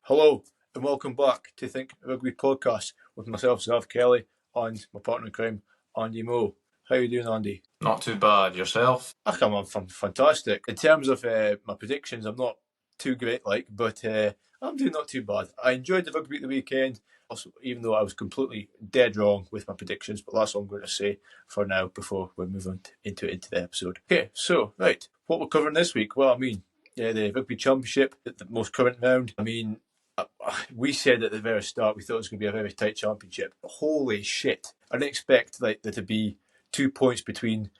Hello and welcome back to Think Rugby podcast with myself, Zav Kelly, and my partner in crime, Andy Moe. How you doing, Andy? Not too bad. Yourself? I'm fantastic. In terms of my predictions, I'm not too great, but I'm doing not too bad. I enjoyed the rugby at the weekend, also, even though I was completely dead wrong with my predictions, but that's all I'm going to say for now before we move on into the episode. Okay, so, right, what we're covering this week? Well, the Rugby Championship, the most current round. We said at the very start we thought it was going to be a very tight championship. Holy shit. I didn't expect there to be 2 points between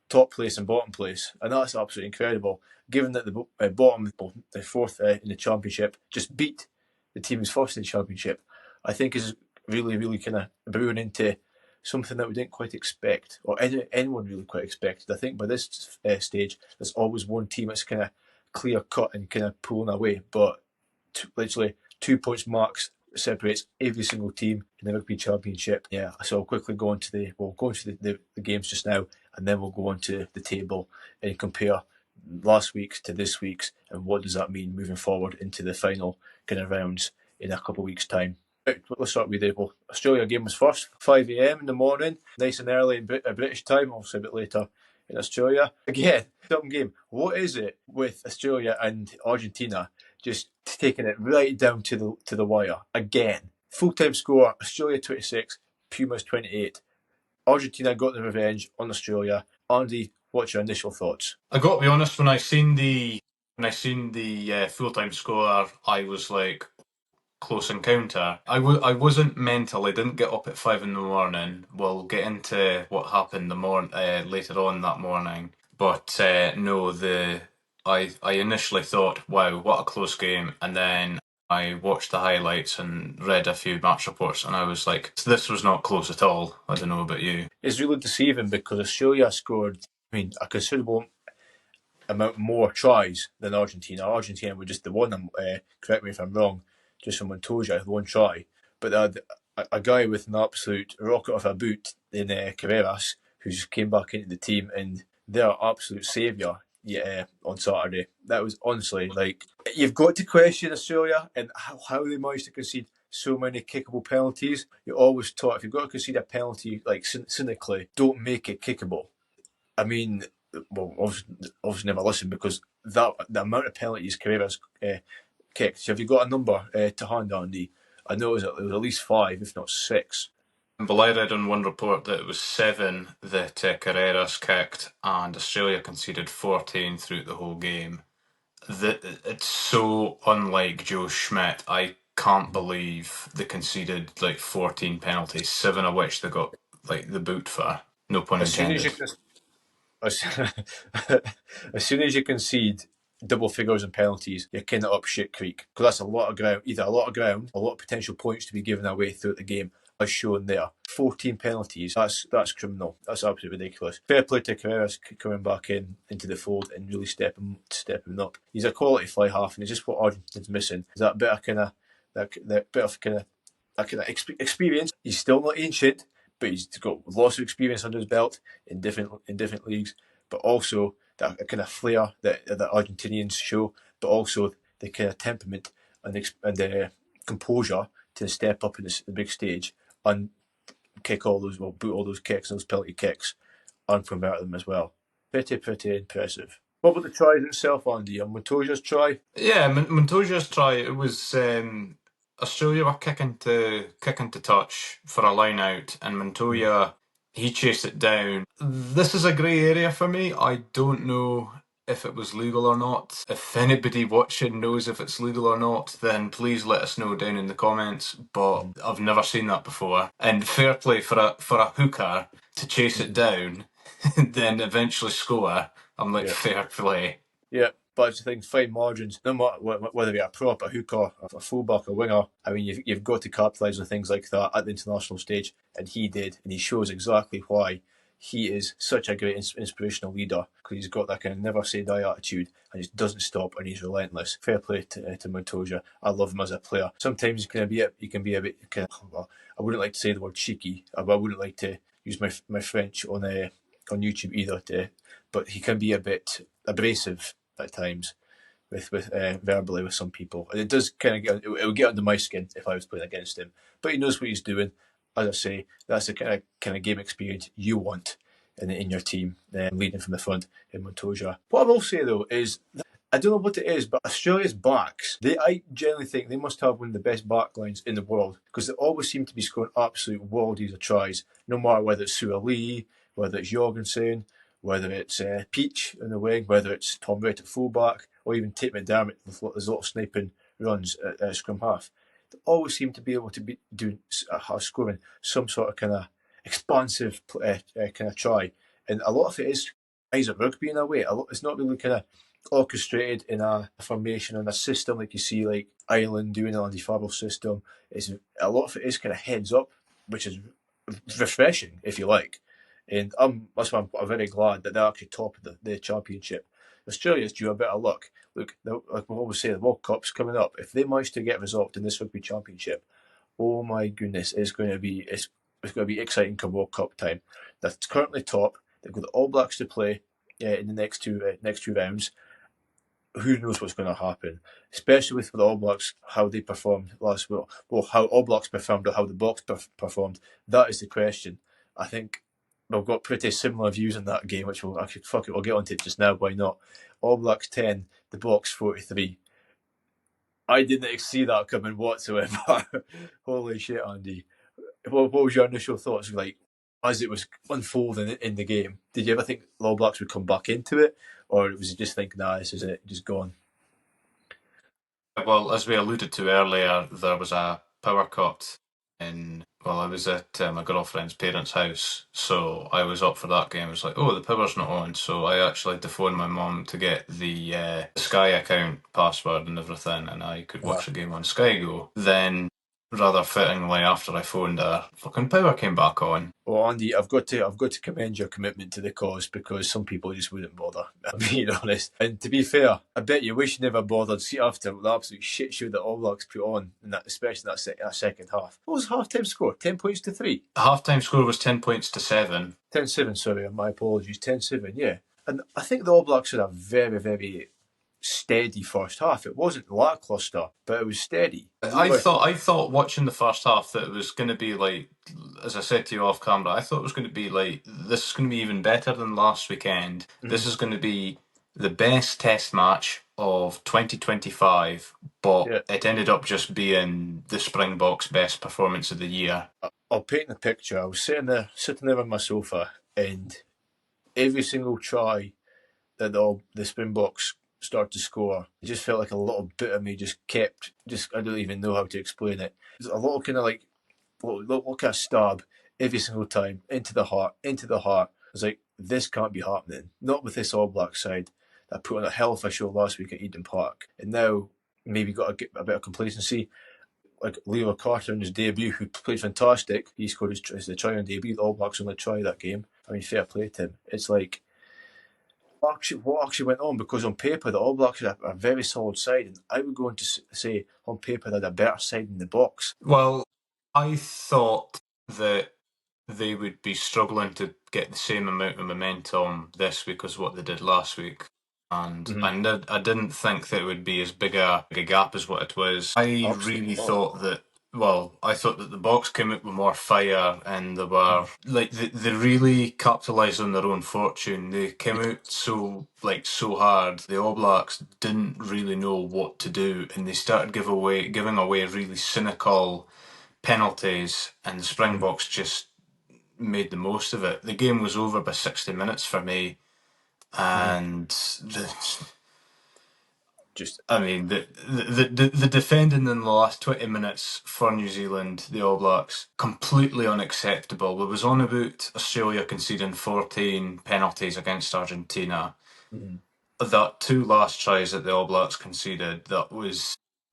top place and bottom place, and that's absolutely incredible, given that the bottom, the fourth in the championship, just beat the team who's first in the championship. I think is really kind of brewing into something that we didn't quite expect, or anyone really quite expected. I think by this stage, there's always one team that's kind of clear cut and kind of pulling away, but literally 2 points marks separates every single team in the Rugby Championship. Yeah, so I'll quickly go into the games just now, and then we'll go on to the table and compare last week's to this week's, and what does that mean moving forward into the final kind of rounds in a couple of weeks' time. Let's start with the Australia game was first, 5 a.m. in the morning, nice and early in British time, obviously a bit later in Australia. Again, something game. What is it with Australia and Argentina just taking it right down to the wire again? Full-time score, Australia 26, Pumas 28. Argentina got the revenge on Australia. Andy, what's your initial thoughts? I got to be honest. When I seen the full-time score, I was like, close encounter. I wasn't mentally, didn't get up at 5 in the morning. We'll get into what happened later on that morning. But no, I initially thought, wow, what a close game, and then I watched the highlights and read a few match reports, and I was like, this was not close at all. I don't know about you. It's really deceiving because Australia scored, a considerable amount more tries than Argentina. Argentina were just the one, correct me if I'm wrong, just from Montoya, the one try. But a guy with an absolute rocket of a boot in Carreras, who just came back into the team, and their absolute saviour on Saturday. That was honestly, you've got to question Australia and how they managed to concede so many kickable penalties. You're always taught, if you've got to concede a penalty, cynically, don't make it kickable. Obviously never listen, because the amount of penalties Carreras kicked. So have you got a number to hand, Andy? I know it was at least 5, if not 6. Well, I read on one report that it was 7 that Carreras kicked, and Australia conceded 14 throughout the whole game. It's so unlike Joe Schmidt. I can't believe they conceded 14 penalties, 7 of which they got the boot for. No pun intended. As soon as you concede double figures in penalties, you're kind of up shit creek, because that's a lot of ground, a lot of potential points to be given away throughout the game, as shown there. 14 penalties, that's criminal. That's absolutely ridiculous. Fair play to Carreras coming back into the fold and really stepping up. He's a quality fly half, and it's just what Argentina's missing. Is that bit of experience. He's still not ancient, but he's got lots of experience under his belt in different leagues, but also that kind of flair that Argentinians show, but also the kind of temperament and the composure to step up in the big stage and boot all those kicks, those penalty kicks, and convert them as well. Pretty impressive. What about the try itself, Andy? On Montoya's try? Yeah, Montoya's try, it was Australia were kicking to touch for a line out, and Montoya, he chased it down. This is a grey area for me. I don't know if it was legal or not. If anybody watching knows if it's legal or not, then please let us know down in the comments. But I've never seen that before. And fair play for a hooker to chase it down, then eventually score. I'm like, fair play. Yeah. But it's the thing, fine margins, no matter whether you're a prop, a hooker, a fullback, a winger. You've got to capitalise on things like that at the international stage, and he did, and he shows exactly why he is such a great inspirational leader, because he's got that kind of never say die attitude, and he doesn't stop, and he's relentless. Fair play to Montoya. I love him as a player. Sometimes he can be a bit kind of, well, I wouldn't like to say the word cheeky, I wouldn't like to use my French on YouTube either, but he can be a bit abrasive at times with verbally with some people, and it does kind of get it would get under my skin if I was playing against him. But he knows what he's doing. As I say, that's the kind of game experience you want in your team, leading from the front in Montoya. What I will say though is, I don't know what it is, but Australia's backs, I generally think they must have one of the best back lines in the world, because they always seem to be scoring absolute worldies of tries, no matter whether it's Suoli, whether it's Jorgensen, whether it's Peach in the wing, whether it's Tom Wright at fullback, or even Tate McDermott with his little sniping runs at scrum half. They always seem to be able to be doing scoring some sort of kind of expansive kind of try, and a lot of it is eyes of rugby in a way. It's not really kind of orchestrated in a formation and a system like you see like Ireland doing the Andy Farrell system. It's a lot of it is kind of heads up, which is refreshing if you like. And that's why I'm very glad that they're actually top of the championship. Australia's due a bit of luck. Look, like we always say, the World Cup's coming up. If they manage to get resolved in this rugby championship, oh my goodness, it's going to be exciting come World Cup time. They're currently top. They've got the All Blacks to play in the next two rounds. Who knows what's going to happen, especially with the All Blacks, how they performed last week. Well, how All Blacks performed or how the Box performed. That is the question. I think we've got pretty similar views on that game, which we'll get onto it just now. Why not? All Blacks 10, the Box 43. I didn't see that coming whatsoever. Holy shit, Andy. What was your initial thoughts like as it was unfolding in the game? Did you ever think the All Blacks would come back into it, or was it just think, nah, this is it, just gone? Well, as we alluded to earlier, there was a power cut I was at my girlfriend's parents' house, so I was up for that game. I was like, oh, the power's not on, so I actually had to phone my mum to get the Sky account password and everything, and I could watch the game on Sky Go. Then, rather fittingly, after I phoned her, fucking power came back on. Well, Andy, I've got to commend your commitment to the cause, because some people just wouldn't bother. I'm being honest. And to be fair, I bet you wish you never bothered. See, after the absolute shit show that All Blacks put on, in that, especially in that second half. What was the half-time score? 10 points to 3? Half-time score was 10 points to 7. 10-7, sorry, my apologies. 10-7, yeah. And I think the All Blacks had a very, very steady first half. It wasn't lackluster, but it was steady. I thought watching the first half that it was going to be like, as I said to you off camera, I thought it was going to be like, this is going to be even better than last weekend. Mm-hmm. This is going to be the best test match of 2025, but it ended up just being the Springboks' best performance of the year. I'll paint the picture. I was sitting there on my sofa, and every single try that the Springboks start to score, it just felt like a little bit of me just I don't even know how to explain it. There's a little kind of like, little kind of stab every single time into the heart. It's like, this can't be happening. Not with this All Black side that put on a hell of a show last week at Eden Park. And now maybe got a bit of complacency. Like Leo Carter in his debut, who played fantastic. He scored his try on debut. The All Blacks only try that game. I mean, fair play to him. It's like, what actually went on? Because on paper, the All Blacks are a very solid side, and I would go on to say on paper they had a better side in the Box. Well, I thought that they would be struggling to get the same amount of momentum this week as what they did last week. And I didn't think that it would be as big a gap as what it was. I thought that the Box came out with more fire, and they were they really capitalised on their own fortune. They came out so hard. The All Blacks didn't really know what to do, and they started giving away really cynical penalties, and the Springboks just made the most of it. The game was over by 60 minutes for me, and the defending in the last 20 minutes for New Zealand, the All Blacks, completely unacceptable. It was on about Australia conceding 14 penalties against Argentina. That 2 last tries that the All Blacks conceded,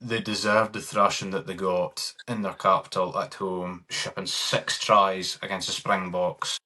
they deserved the thrashing that they got in their capital at home, shipping 6 tries against the Springboks.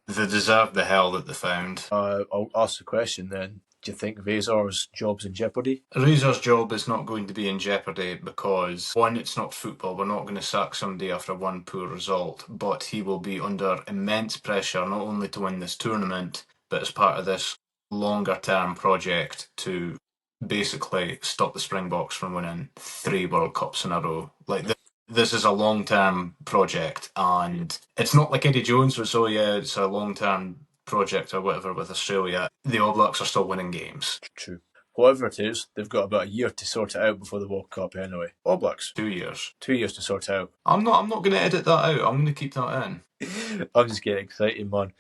They deserved the hell that they found. I'll ask the question then. Do you think Razor's job's in jeopardy? Razor's job is not going to be in jeopardy because, one, it's not football. We're not going to sack somebody after one poor result, but he will be under immense pressure not only to win this tournament, but as part of this longer term project to basically stop the Springboks from winning 3 World Cups in a row. Like, this is a long term project, and it's not like Eddie Jones was, oh yeah, it's a long term project or whatever with Australia. The All Blacks are still winning games. True. Whatever it is, they've got about a year to sort it out before the World Cup anyway. All Blacks. 2 years. 2 years to sort it out. I'm not going to edit that out. I'm going to keep that in. I'm just getting excited, man.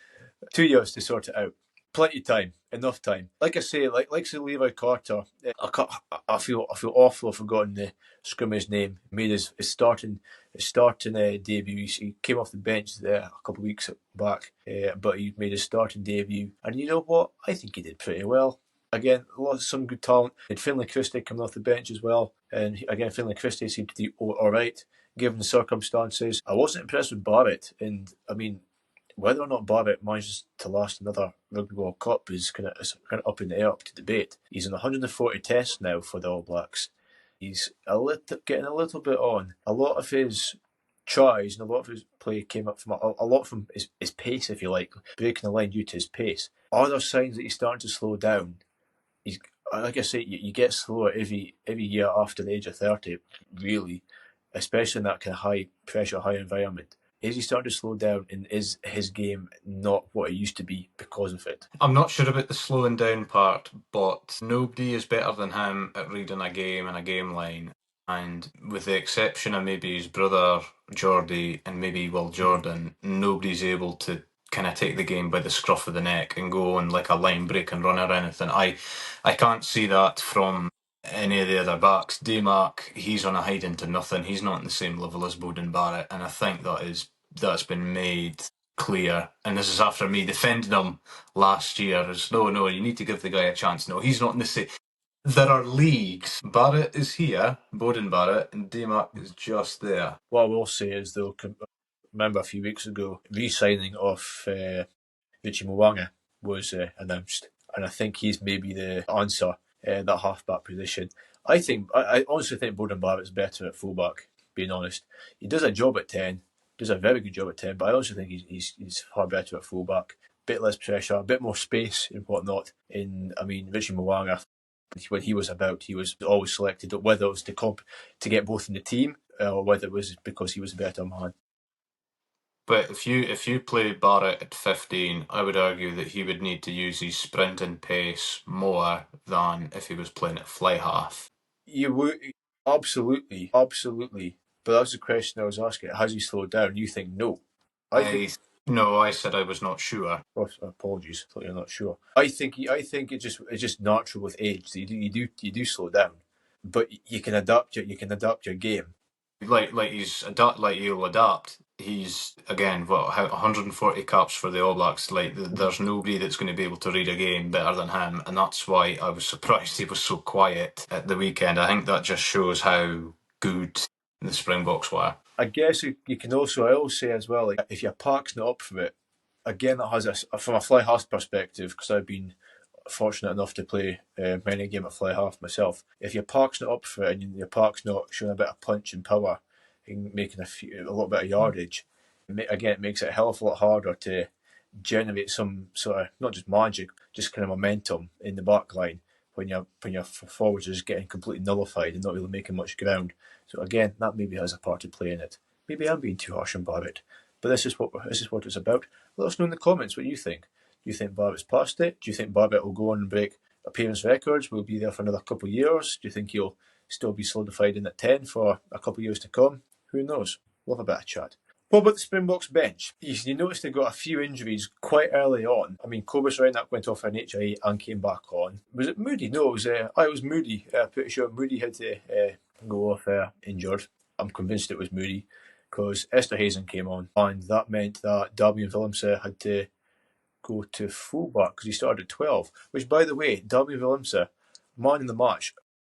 2 years to sort it out. Plenty of time, enough time. Like I say, like Levi Carter, I feel awful I've forgotten the scrimmer's name. Made his starting debut. He came off the bench there a couple of weeks back, but he made his starting debut. And you know what? I think he did pretty well. Again, some good talent. And Finlay Christie coming off the bench as well. And again, Finlay Christie seemed to do all right given the circumstances. I wasn't impressed with Barrett, and I mean, whether or not Barrett manages to last another Rugby World Cup is kind of up in the air, up to debate. He's in 140 tests now for the All Blacks. He's getting a little bit on. A lot of his tries and a lot of his play came up from a lot from his pace, if you like, breaking the line due to his pace. Are there signs that he's starting to slow down? He's, like I say, you get slower every year after the age of 30, really, especially in that kind of high pressure, high environment. Is he starting to slow down, and is his game not what it used to be because of it? I'm not sure about the slowing down part, but nobody is better than him at reading a game and a game line. And with the exception of maybe his brother Geordie and maybe Will Jordan, nobody's able to kind of take the game by the scruff of the neck and go on like a line break and run or anything. I can't see that from any of the other backs. Daymark, he's on a hide into nothing. He's not on the same level as Beauden Barrett, and I think that's been made clear. And this is after me defending him last year as no, you need to give the guy a chance. No, he's not in the same. There are leagues. Barrett is here, Beauden Barrett, and Daymark is just there. What I will say is, though, remember a few weeks ago, re-signing of Richie Mwanga was announced, and I think he's maybe the answer that halfback position. I honestly think Beauden Barrett's better at fullback. Being honest, he does a job at 10, does a very good job at 10, but I also think he's far better at fullback. Bit less pressure, a bit more space and whatnot. Richie Mwanga, when he was about, he was always selected, whether it was to get both in the team or whether it was because he was a better man. But if you play Barrett at 15, I would argue that he would need to use his sprint and pace more than if he was playing at fly half. You would absolutely. But that's the question I was asking. Has he slowed down? You think no? No, I said I was not sure. Oh, apologies, I thought you're not sure. I think it's just natural with age. You do slow down, but you can adapt your game. Like he'll adapt. He's again 140 caps for the All Blacks. Like there's nobody that's going to be able to read a game better than him, and that's why I was surprised he was so quiet at the weekend. I think that just shows how good the Springboks were. I guess you can also, I always say as well, like if your park's not up for it, again that has from a fly half perspective, because I've been fortunate enough to play many a game at fly half myself. If your park's not up for it and your park's not showing a bit of punch and power and making a little bit of yardage, again it makes it a hell of a lot harder to generate some sort of, not just magic, just kind of momentum in the back line when your forwards are just getting completely nullified and not really making much ground. So again, that maybe has a part to play in it. Maybe I'm being too harsh on Barrett, but this is what it's about. Let us know in the comments what you think. Do you think Barrett's past it? Do you think Barrett will go on and break appearance records? Will be there for another couple of years? Do you think he'll still be solidified in at 10 for a couple of years to come? Who knows? We'll have a bit of chat. What about the Springboks bench? You noticed they got a few injuries quite early on. I mean, Cobus Reinach went off an HIA and came back on. Was it Moody? No, it was Moody. Pretty sure Moody had to go off injured. I'm convinced it was Moody because Esther Hazen came on, and that meant that Darby Willemse had to go to fullback because he started at 12. Which, by the way, Darby Willemse, man in the match,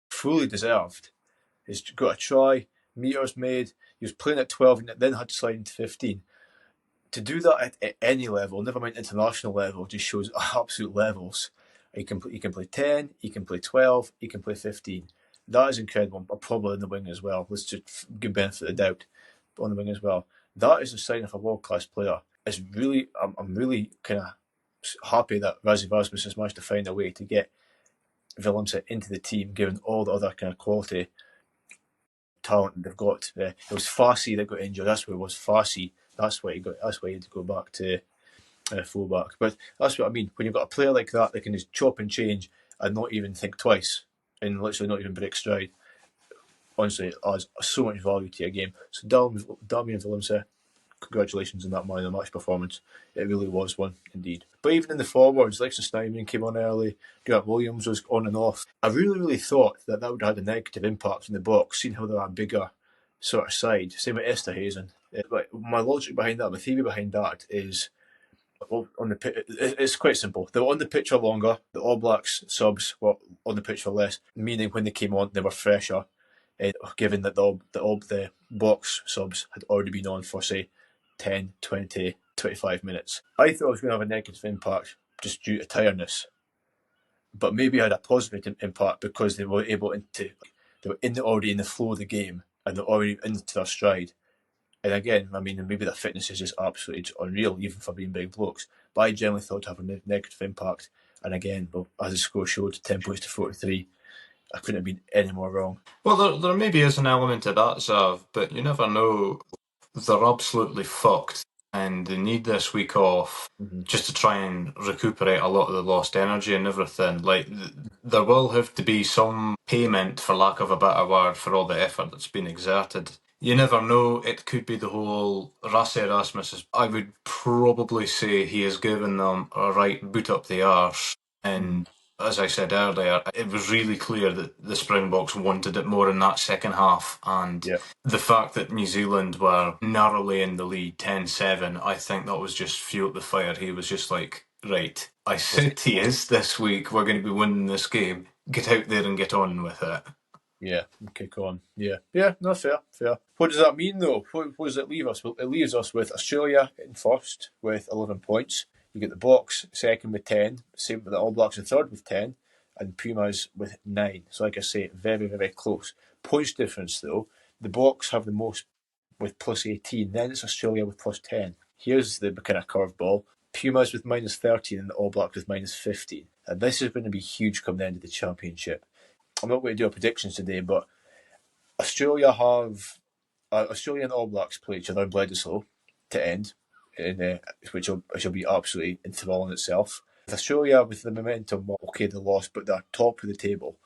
fully deserved. He's got a try, meters made. He was playing at 12 and then had to slide into 15. To do that at any level, never mind international level, just shows absolute levels. He can play 10, he can play 12, he can play 15. That is incredible. Probably in the wing as well. Let's just give benefit of the doubt on the wing as well. That is a sign of a world-class player. It's really, I'm really kind of happy that Rasmus Rasmus has managed to find a way to get Willemse into the team, given all the other kind of quality talent they've got. It was Farsi that got injured. That's what it was. Farsi. That's why he had to go back to fullback. But that's what I mean. When you've got a player like that can just chop and change and not even think twice, and literally not even break stride. Honestly, it adds so much value to your game. So Damian Willemse, congratulations on that man of the match performance. It really was one indeed. But even in the forwards, Lexus Steinman came on early, Grant Williams was on and off. I really thought that would have had a negative impact in the box, seeing how they're a bigger sort of side. Same with Esterhazen. But my logic behind that, my theory behind that is, well, it's quite simple. They were on the pitch for longer. The All Blacks subs were on the pitch for less, meaning when they came on, they were fresher. Given that the box subs had already been on for, say, 10, 20, 25 minutes. I thought it was going to have a negative impact just due to tiredness. But maybe it had a positive impact because they were already in the flow of the game and they're already into their stride. And again, I mean, maybe their fitness is just absolutely unreal, even for being big blokes. But I generally thought it would have a negative impact. And again, as the score showed, 10 points to 43, I couldn't have been any more wrong. Well, there maybe is an element to that, Zav, but you never know. They're absolutely fucked, and they need this week off just to try and recuperate a lot of the lost energy and everything. Like, there will have to be some payment, for lack of a better word, for all the effort that's been exerted. You never know. It could be the whole Rasse Erasmus. I would probably say he has given them a right boot up the arse, and as I said earlier, it was really clear that the Springboks wanted it more in that second half, and the fact that New Zealand were narrowly in the lead 10-7, I think that was just fuel to the fire. He was just like, right, I said to you this week, we're going to be winning this game. Get out there and get on with it. Yeah, kick on. Yeah, no, fair. What does that mean, though? What does it leave us? Well, it leaves us with Australia in first with 11 points. You get the Box second with 10, same with the All Blacks in third with 10, and Pumas with 9. So, like I say, very close. Points difference, though. The Box have the most with plus 18, then it's Australia with plus 10. Here's the kind of curveball. Pumas with minus 13 and the All Blacks with minus 15. And this is going to be huge come the end of the championship. I'm not going to do a predictions today, but Australia and All Blacks play each other in Bledisloe to end, which will be absolutely enthralling itself. With Australia with the momentum, okay, they lost, but they're top of the table.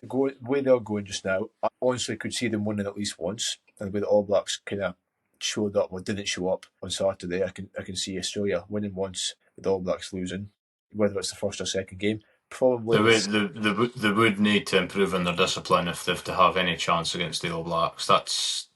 The way they're going just now, I honestly could see them winning at least once. And the way the All Blacks kind of showed up or didn't show up on Saturday, I can see Australia winning once, with the All Blacks losing, whether it's the first or second game. Probably They would need to improve in their discipline if they're to have any chance against the All Blacks. That's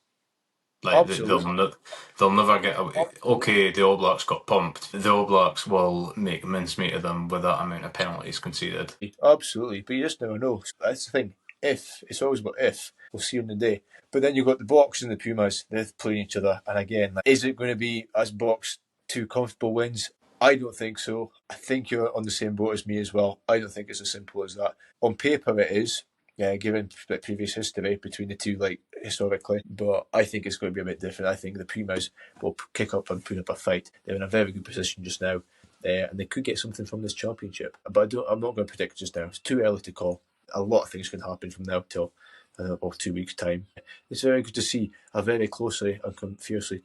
like they'll never get away. Okay, the All Blacks got pumped. The All Blacks will make mincemeat of them with that amount of penalties conceded. Absolutely, but you just never know. That's the thing. It's always about if. We'll see on the day. But then you've got the Box and the Pumas. They're playing each other, and again, is it going to be as Box 2 comfortable wins? I don't think so. I think you're on the same boat as me as well. I don't think it's as simple as that. On paper, it is, given the previous history between the two, like historically. But I think it's going to be a bit different. I think the Pumas will kick up and put up a fight. They're in a very good position just now, and they could get something from this championship. But I'm not going to predict just now. It's too early to call. A lot of things can happen from now till 2 weeks' time. It's very good to see a very closely and fiercely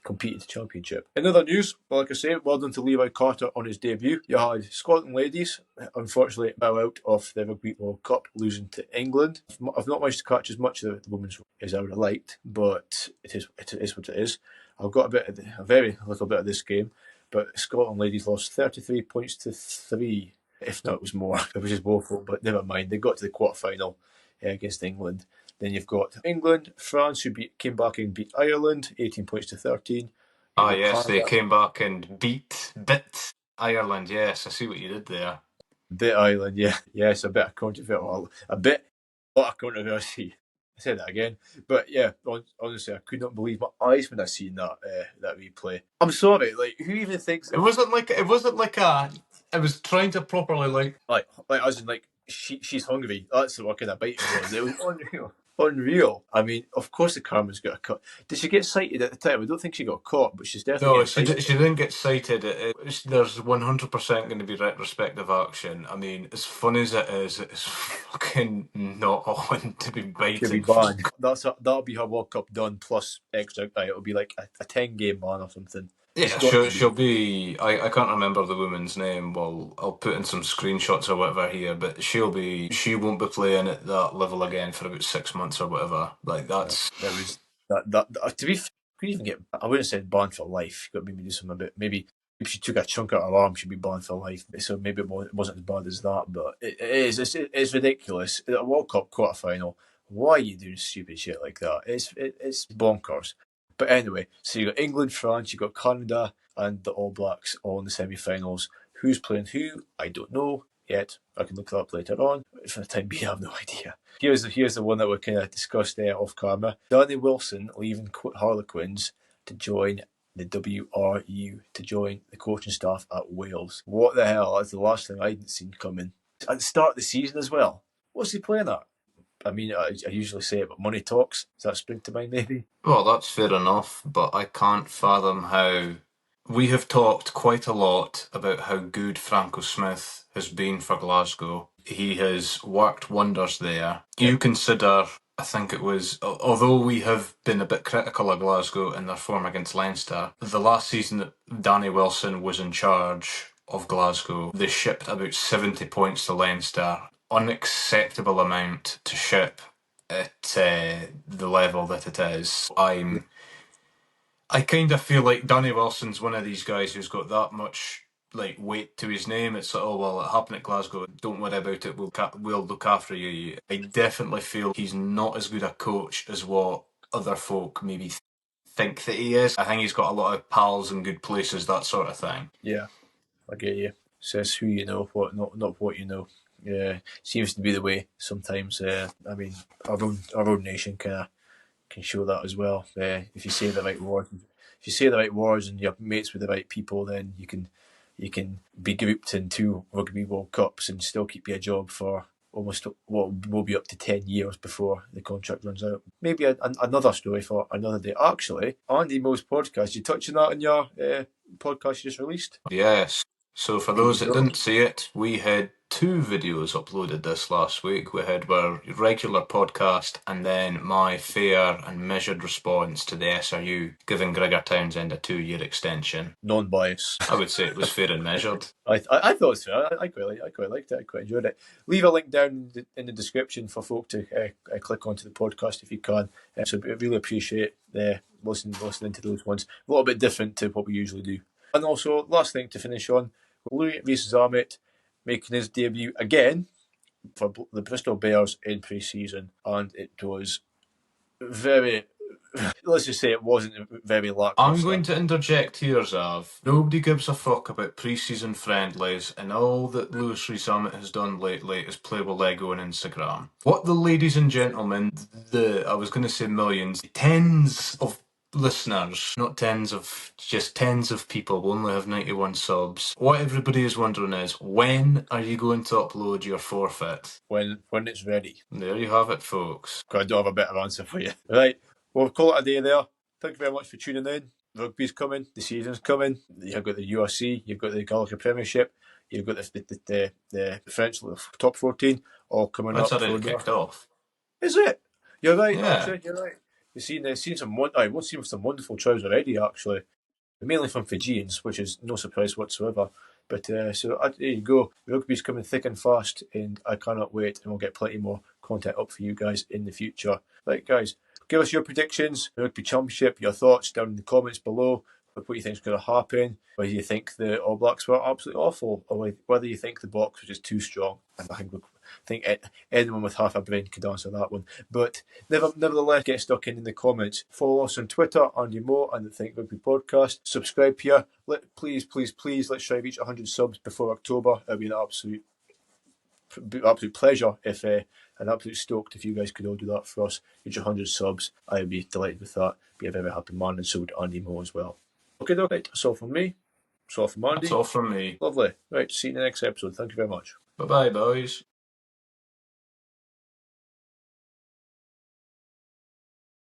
competed championship. In other news, like I say, well done to Levi Carter on his debut. You had Scotland ladies, unfortunately, bow out of the Rugby World Cup, losing to England. I've not managed to catch as much of the women's as I would have liked, but it is what it is. I've got a very little bit of this game, but Scotland ladies lost 33 points to 3, if not it was more, which is woeful, but never mind. They got to the quarter-final against England. Then you've got England, France, who came back and beat Ireland, 18 points to 13. Yes, they came back and bit Ireland. Yes, I see what you did there. Bit Ireland, yeah. Yes, a bit of controversy. A lot of controversy. I said that again. But yeah, honestly, I could not believe my eyes when I seen that replay. I'm sorry, like, who even thinks... It wasn't like I was trying to properly, like as in, like, she's hungry. That's what kind of bite it was. It was unreal. Unreal. I mean, of course the camera's got a cut. Did she get cited at the time? I don't think she got caught, but she's definitely No, getting cited. she didn't get cited. There's 100% going to be retrospective action. I mean, as fun as it is, it's fucking not on to be She'll be biting banned. folk. That'll be her World Cup done plus extra. It'll be like a 10-game ban or something. It's Yeah, got to she'll be. be. I can't remember the woman's name. Well, I'll put in some screenshots or whatever here, but she won't be playing at that level again for about 6 months or whatever. Like that's. There was that to be fair, could even get. I wouldn't say banned for life. You got maybe do something a bit. Maybe if she took a chunk out of her arm, she'd be banned for life. So maybe it wasn't as bad as that. But it is. It's ridiculous. A World Cup quarter final. Why are you doing stupid shit like that? It's bonkers. But anyway, so you got England, France, you got Canada, and the All Blacks all in the semi-finals. Who's playing who? I don't know yet. I can look that up later on. For the time being, I have no idea. Here's the one that we kind of discussed off camera. Danny Wilson leaving Harlequins to join the WRU, to join the coaching staff at Wales. What the hell? That's the last thing I hadn't seen coming. At the start of the season as well. What's he playing at? I mean, I usually say it, but money talks. Does that spring to mind, maybe? Well, that's fair enough, but I can't fathom how. We have talked quite a lot about how good Franco Smith has been for Glasgow. He has worked wonders there. Yep. You consider, I think it was, although we have been a bit critical of Glasgow in their form against Leinster, the last season that Danny Wilson was in charge of Glasgow, they shipped about 70 points to Leinster. Unacceptable amount to ship at the level that it is. I kind of feel like Danny Wilson's one of these guys who's got that much like weight to his name. It's like, oh well, it happened at Glasgow. Don't worry about it. We'll look after you. I definitely feel he's not as good a coach as what other folk maybe think that he is. I think he's got a lot of pals in good places, that sort of thing. Yeah, I get you. Says who you know, what not what you know. Yeah, seems to be the way sometimes. I mean, our own nation kind of can show that as well. If you say the right words, and you're mates with the right people, then you can be grouped in 2 Rugby World Cups and still keep your job for almost what will be up to 10 years before the contract runs out. Maybe another story for another day. Actually, Andy Mo's podcast, you touching that on your podcast you just released? Yes. So for There those you that go. didn't see it, we had 2 videos uploaded this last week. We had our regular podcast and then my fair and measured response to the SRU giving Gregor Townsend a 2-year extension. Non-bias. I would say it was fair and measured. I thought so. I quite liked it. I quite enjoyed it. Leave a link down in the description for folk to click onto the podcast if you can. So I really appreciate listening to those ones. A little bit different to what we usually do. And also, last thing to finish on, Louis Rees-Zammit making his debut again for the Bristol Bears in pre-season, and it was very. Let's just say it wasn't very lacklustre. I'm going to interject here, Zav. Nobody gives a fuck about pre-season friendlies, and all that Louis Rees-Zammit has done lately is play with Lego on Instagram. What the ladies and gentlemen, I was going to say millions, tens of listeners, not just tens of people, will only have 91 subs. What everybody is wondering is, when are you going to upload your forfeit? When it's ready. There you have it, folks. I don't have a better answer for you. Right, we'll call it a day there. Thank you very much for tuning in. Rugby's coming, the season's coming. You've got the URC, you've got the Gallagher Premiership, you've got the French top 14 all coming That's up. already kicked off. Is it? You're right, Yeah. actually, you're right. You've seen some wonderful trousers already, actually. Mainly from Fijians, which is no surprise whatsoever. But there you go. Rugby's coming thick and fast, and I cannot wait. And we'll get plenty more content up for you guys in the future. Right, guys, give us your predictions, the Rugby Championship, your thoughts down in the comments below. What you think is going to happen? Whether you think the All Blacks were absolutely awful, or whether you think the Box was just too strong. And I think anyone with half a brain could answer that one. But nevertheless, get stuck in the comments. Follow us on Twitter, Andy Moore and the Think Rugby podcast. Subscribe here. Please, let's try to reach 100 subs before October. It'll be an absolute pleasure if and absolute stoked if you guys could all do that for us. Reach 100 subs. I would be delighted with that. Be a very happy man, and so would Andy Moore as well. Okay, that's all from me. That's all from Andy. That's all from me. Lovely. Right, see you in the next episode. Thank you very much. Bye-bye, boys.